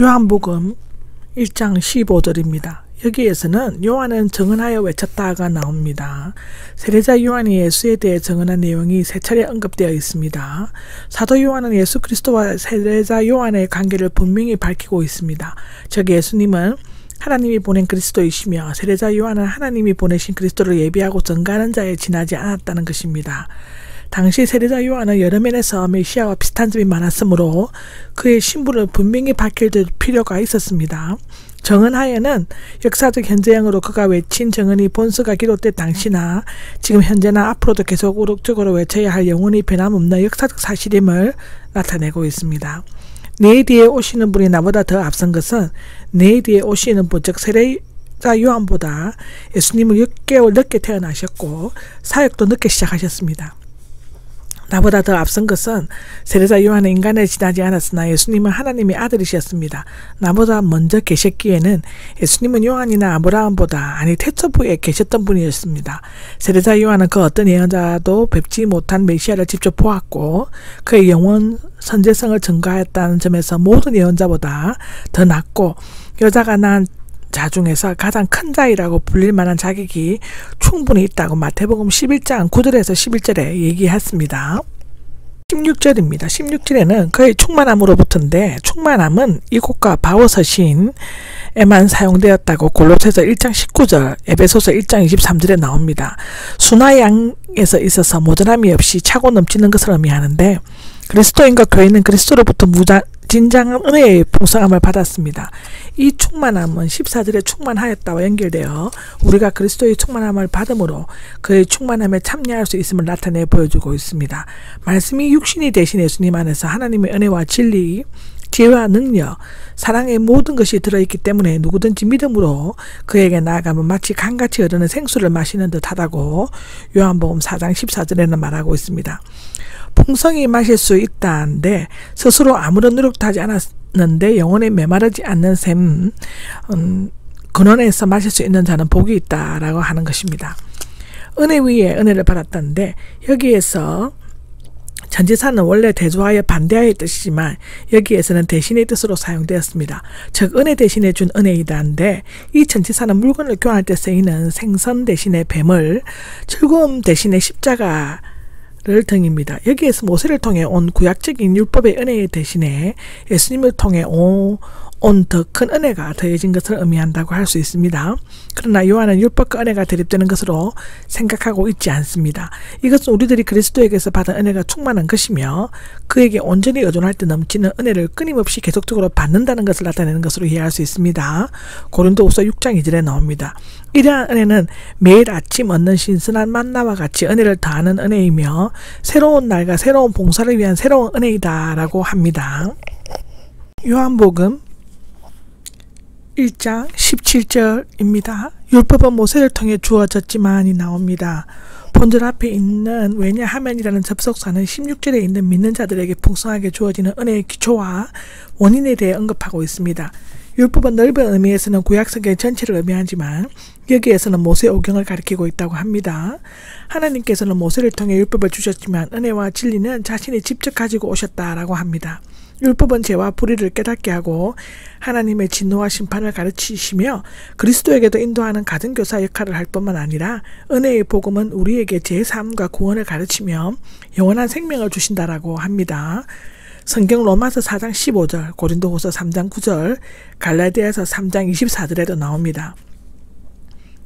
요한복음 1장 15절입니다. 여기에서는 요한은 증언하여 외쳤다가 나옵니다. 세례자 요한이 예수에 대해 증언한 내용이 세 차례 언급되어 있습니다. 사도 요한은 예수 그리스도와 세례자 요한의 관계를 분명히 밝히고 있습니다. 즉 예수님은 하나님이 보낸 그리스도이시며 세례자 요한은 하나님이 보내신 그리스도를 예비하고 전가하는 자에 지나지 않았다는 것입니다. 당시 세례자 요한은 여러 면에서 메시아와 비슷한 점이 많았으므로 그의 신분을 분명히 밝힐 필요가 있었습니다. 증언하여는 역사적 현재형으로 그가 외친 증언이 본서가 기록된 당시나 지금 현재나 앞으로도 계속적으로 외쳐야 할 영원히 변함없는 역사적 사실임을 나타내고 있습니다. 내 뒤에 오시는 분이 나보다 더 앞선 것은 내 뒤에 오시는 분, 즉 세례자 요한보다 예수님은 6개월 늦게 태어나셨고 사역도 늦게 시작하셨습니다. 나보다 더 앞선 것은 세례자 요한은 인간에 지나지 않았으나 예수님은 하나님의 아들이셨습니다. 나보다 먼저 계셨기에는 예수님은 요한이나 아브라함보다 아니 태초부에 계셨던 분이었습니다. 세례자 요한은 그 어떤 예언자도 뵙지 못한 메시아를 직접 보았고 그의 영원 선제성을 증거하였다는 점에서 모든 예언자보다 더 낫고 여자가 낳은 자 중에서 가장 큰 자이라고 불릴 만한 자격이 충분히 있다고 마태복음 11장 9절에서 11절에 얘기했습니다. 16절입니다. 16절에는 그의 충만함으로부터인데 충만함은 이곳과 바오서신에만 사용되었다고 골로새서 1장 19절, 에베소서 1장 23절에 나옵니다. 수나 양에서 있어서 모자람이 없이 차고 넘치는 것을 의미하는데 그리스도인과 교회는 그리스도로부터 진정한 은혜의 풍성함을 받았습니다. 이 충만함은 14절에 충만하였다와 연결되어 우리가 그리스도의 충만함을 받음으로 그의 충만함에 참여할 수 있음을 나타내 보여주고 있습니다. 말씀이 육신이 되신 예수님 안에서 하나님의 은혜와 진리, 지혜와 능력, 사랑의 모든 것이 들어있기 때문에 누구든지 믿음으로 그에게 나아가면 마치 강같이 흐르는 생수를 마시는 듯하다고 요한복음 4장 14절에는 말하고 있습니다. 풍성히 마실 수 있다는데 스스로 아무런 노력도 하지 않았는데 영혼에 메마르지 않는 셈 근원에서 마실 수 있는 자는 복이 있다라고 하는 것입니다. 은혜 위에 은혜를 받았다는데 여기에서 전지사는 원래 대조하여 반대하의 뜻이지만 여기에서는 대신의 뜻으로 사용되었습니다. 즉 은혜 대신에 준 은혜이다인데 이 전지사는 물건을 교환할 때 쓰이는 생선 대신에 뱀을, 즐거움 대신에 십자가 를 등입니다. 여기에서 모세를 통해 온 구약적인 율법의 은혜 대신에 예수님을 통해 온 더 큰 은혜가 더해진 것을 의미한다고 할 수 있습니다. 그러나 요한은 율법과 은혜가 대립되는 것으로 생각하고 있지 않습니다. 이것은 우리들이 그리스도에게서 받은 은혜가 충만한 것이며 그에게 온전히 의존할 때 넘치는 은혜를 끊임없이 계속적으로 받는다는 것을 나타내는 것으로 이해할 수 있습니다. 고린도후서 6장 2절에 나옵니다. 이러한 은혜는 매일 아침 얻는 신선한 만나와 같이 은혜를 더하는 은혜이며 새로운 날과 새로운 봉사를 위한 새로운 은혜이다 라고 합니다. 요한복음 1장 17절입니다. 율법은 모세를 통해 주어졌지만이 나옵니다. 본절 앞에 있는 왜냐하면이라는 접속사는 16절에 있는 믿는 자들에게 풍성하게 주어지는 은혜의 기초와 원인에 대해 언급하고 있습니다. 율법은 넓은 의미에서는 구약성경 전체를 의미하지만 여기에서는 모세 오경을 가리키고 있다고 합니다. 하나님께서는 모세를 통해 율법을 주셨지만 은혜와 진리는 자신이 직접 가지고 오셨다라고 합니다. 율법은 죄와 불의를 깨닫게 하고 하나님의 진노와 심판을 가르치시며 그리스도에게도 인도하는 가정교사 역할을 할 뿐만 아니라 은혜의 복음은 우리에게 제사함과 구원을 가르치며 영원한 생명을 주신다라고 합니다. 성경 로마서 4장 15절, 고린도후서 3장 9절, 갈라디아서 3장 24절에도 나옵니다.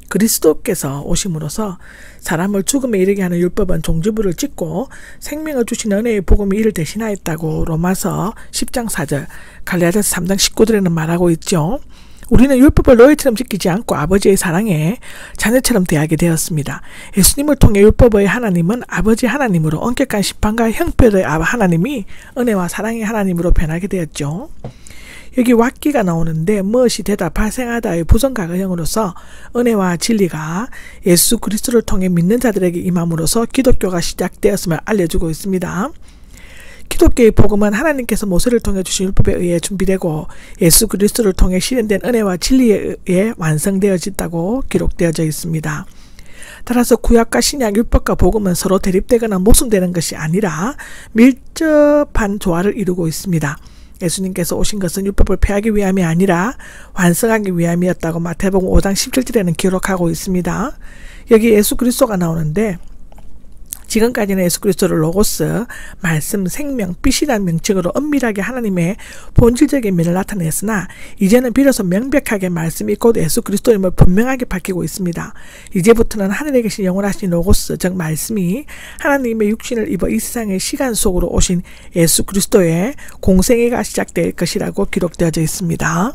그리스도께서 오심으로써 사람을 죽음에 이르게 하는 율법은 종지부를 찍고 생명을 주시는 은혜의 복음이 이를 대신하였다고 로마서 10장 4절, 갈라디아서 3장 19절에는 말하고 있죠. 우리는 율법을 노예처럼 지키지 않고 아버지의 사랑에 자녀처럼 대하게 되었습니다. 예수님을 통해 율법의 하나님은 아버지 하나님으로 엄격한 심판과 형벌의 하나님이 은혜와 사랑의 하나님으로 변하게 되었죠. 여기 왁기가 나오는데 무엇이 되다 발생하다의 부정가가형으로서 은혜와 진리가 예수 그리스도를 통해 믿는 자들에게 임함으로써 기독교가 시작되었음을 알려주고 있습니다. 기독교의 복음은 하나님께서 모세를 통해 주신 율법에 의해 준비되고 예수 그리스도를 통해 실현된 은혜와 진리에 의해 완성되어졌다고 기록되어져 있습니다. 따라서 구약과 신약 율법과 복음은 서로 대립되거나 모순되는 것이 아니라 밀접한 조화를 이루고 있습니다. 예수님께서 오신 것은 율법을 폐하기 위함이 아니라 완성하기 위함이었다고 마태복음 5장 17절에는 기록하고 있습니다. 여기 예수 그리스도가 나오는데 지금까지는 예수 그리스도를 로고스, 말씀, 생명, 빛이라는 명칭으로 엄밀하게 하나님의 본질적인 면을 나타냈으나 이제는 비로소 명백하게 말씀이 곧 예수 그리스도임을 분명하게 밝히고 있습니다. 이제부터는 하늘에 계신 영원하신 로고스, 즉 말씀이 하나님의 육신을 입어 이 세상의 시간 속으로 오신 예수 그리스도의 공생애가 시작될 것이라고 기록되어져 있습니다.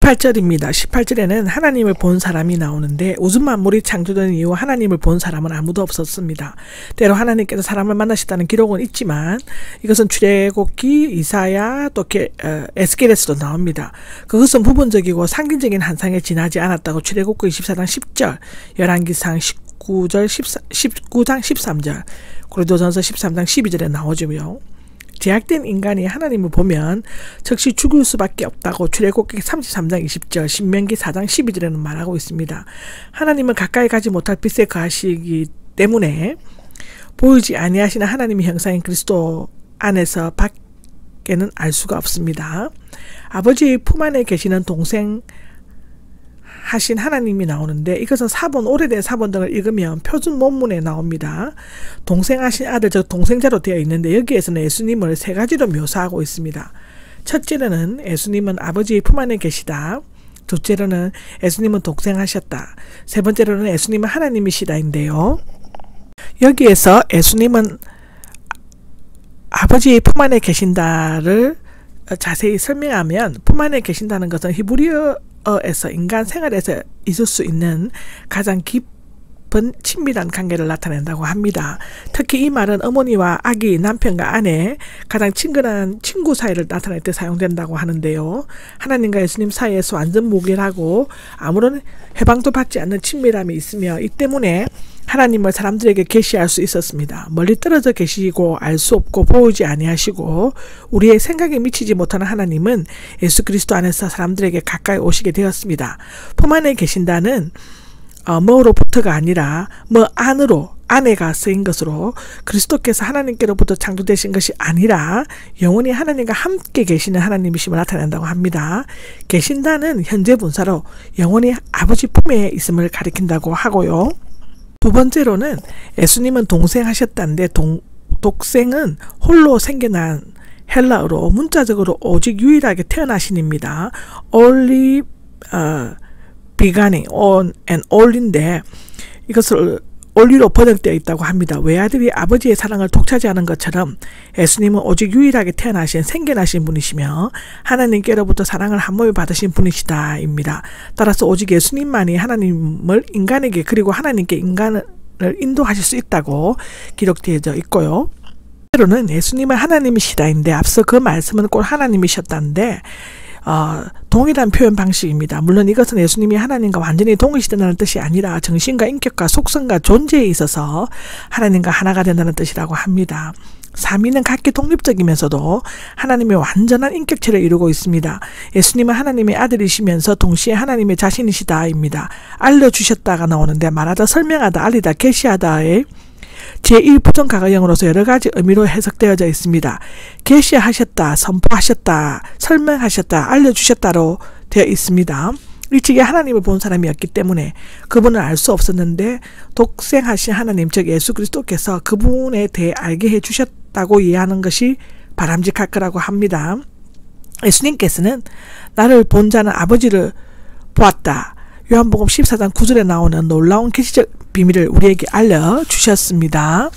18절입니다. 18절에는 하나님을 본 사람이 나오는데 우주 만물이 창조된 이후 하나님을 본 사람은 아무도 없었습니다. 때로 하나님께서 사람을 만나셨다는 기록은 있지만 이것은 출애굽기, 이사야, 또 에스겔에서도 나옵니다. 그것은 부분적이고 상징적인 한상에 지나지 않았다고 출애굽기 24장 10절, 열왕기상 19장 13절, 고린도전서 13장 12절에 나오지요. 제약된 인간이 하나님을 보면 즉시 죽을 수밖에 없다고 출애굽기 33장 20절, 신명기 4장 12절에는 말하고 있습니다. 하나님은 가까이 가지 못할 빛에 거하시기 때문에 보이지 아니하시는 하나님의 형상인 그리스도 안에서 밖에는 알 수가 없습니다. 아버지의 품 안에 계시는 동생 하신 하나님이 나오는데 이것은 사본, 오래된 사본 등을 읽으면 표준 본문에 나옵니다. 동생하신 아들, 즉 동생자로 되어 있는데 여기에서는 예수님을 세 가지로 묘사하고 있습니다. 첫째로는 예수님은 아버지의 품 안에 계시다. 둘째로는 예수님은 동생하셨다. 세 번째로는 예수님은 하나님이시다인데요. 여기에서 예수님은 아버지의 품 안에 계신다를 자세히 설명하면 품 안에 계신다는 것은 히브리어에서 인간 생활에서 있을 수 있는 가장 깊은 친밀한 관계를 나타낸다고 합니다. 특히 이 말은 어머니와 아기, 남편과 아내, 가장 친근한 친구 사이를 나타낼 때 사용된다고 하는데요. 하나님과 예수님 사이에서 완전 무결하고 아무런 해방도 받지 않는 친밀함이 있으며 이 때문에 하나님을 사람들에게 계시할 수 있었습니다. 멀리 떨어져 계시고 알 수 없고 보이지 아니하시고 우리의 생각에 미치지 못하는 하나님은 예수 그리스도 안에서 사람들에게 가까이 오시게 되었습니다. 품 안에 계신다는 뭐로부터가 아니라 뭐 안으로, 안에가 쓰인 것으로 그리스도께서 하나님께로부터 창조되신 것이 아니라 영원히 하나님과 함께 계시는 하나님이심을 나타낸다고 합니다. 계신다는 현재 분사로 영원히 아버지 품에 있음을 가리킨다고 하고요. 두 번째로는 예수님은 동생하셨다는데 독생은 홀로 생겨난 헬라어로 문자적으로 오직 유일하게 태어나신입니다. only beginning, on and only인데 이것을 only로 번역되어 있다고 합니다. 외아들이 아버지의 사랑을 독차지하는 것처럼 예수님은 오직 유일하게 태어나신 생겨나신 분이시며 하나님께로부터 사랑을 한 몸에 받으신 분이시다 입니다. 따라서 오직 예수님만이 하나님을 인간에게 그리고 하나님께 인간을 인도하실 수 있다고 기록되어 있고요. 때로는 예수님은 하나님이시다인데 앞서 그 말씀은 꼭 하나님이셨다는데 동일한 표현 방식입니다. 물론 이것은 예수님이 하나님과 완전히 동일시된다는 뜻이 아니라 정신과 인격과 속성과 존재에 있어서 하나님과 하나가 된다는 뜻이라고 합니다. 삼위는 각기 독립적이면서도 하나님의 완전한 인격체를 이루고 있습니다. 예수님은 하나님의 아들이시면서 동시에 하나님의 자신이시다입니다. 알려주셨다가 나오는데 말하다, 설명하다, 알리다, 계시하다의 제1부정가가형으로서 여러가지 의미로 해석되어져 있습니다. 계시하셨다, 선포하셨다, 설명하셨다, 알려주셨다로 되어 있습니다. 일찍이 하나님을 본 사람이었기 때문에 그분을 알 수 없었는데 독생하신 하나님, 즉 예수 그리스도께서 그분에 대해 알게 해주셨다고 이해하는 것이 바람직할 거라고 합니다. 예수님께서는 나를 본 자는 아버지를 보았다. 요한복음 14장 9절에 나오는 놀라운 계시적 비밀을 우리에게 알려주셨습니다.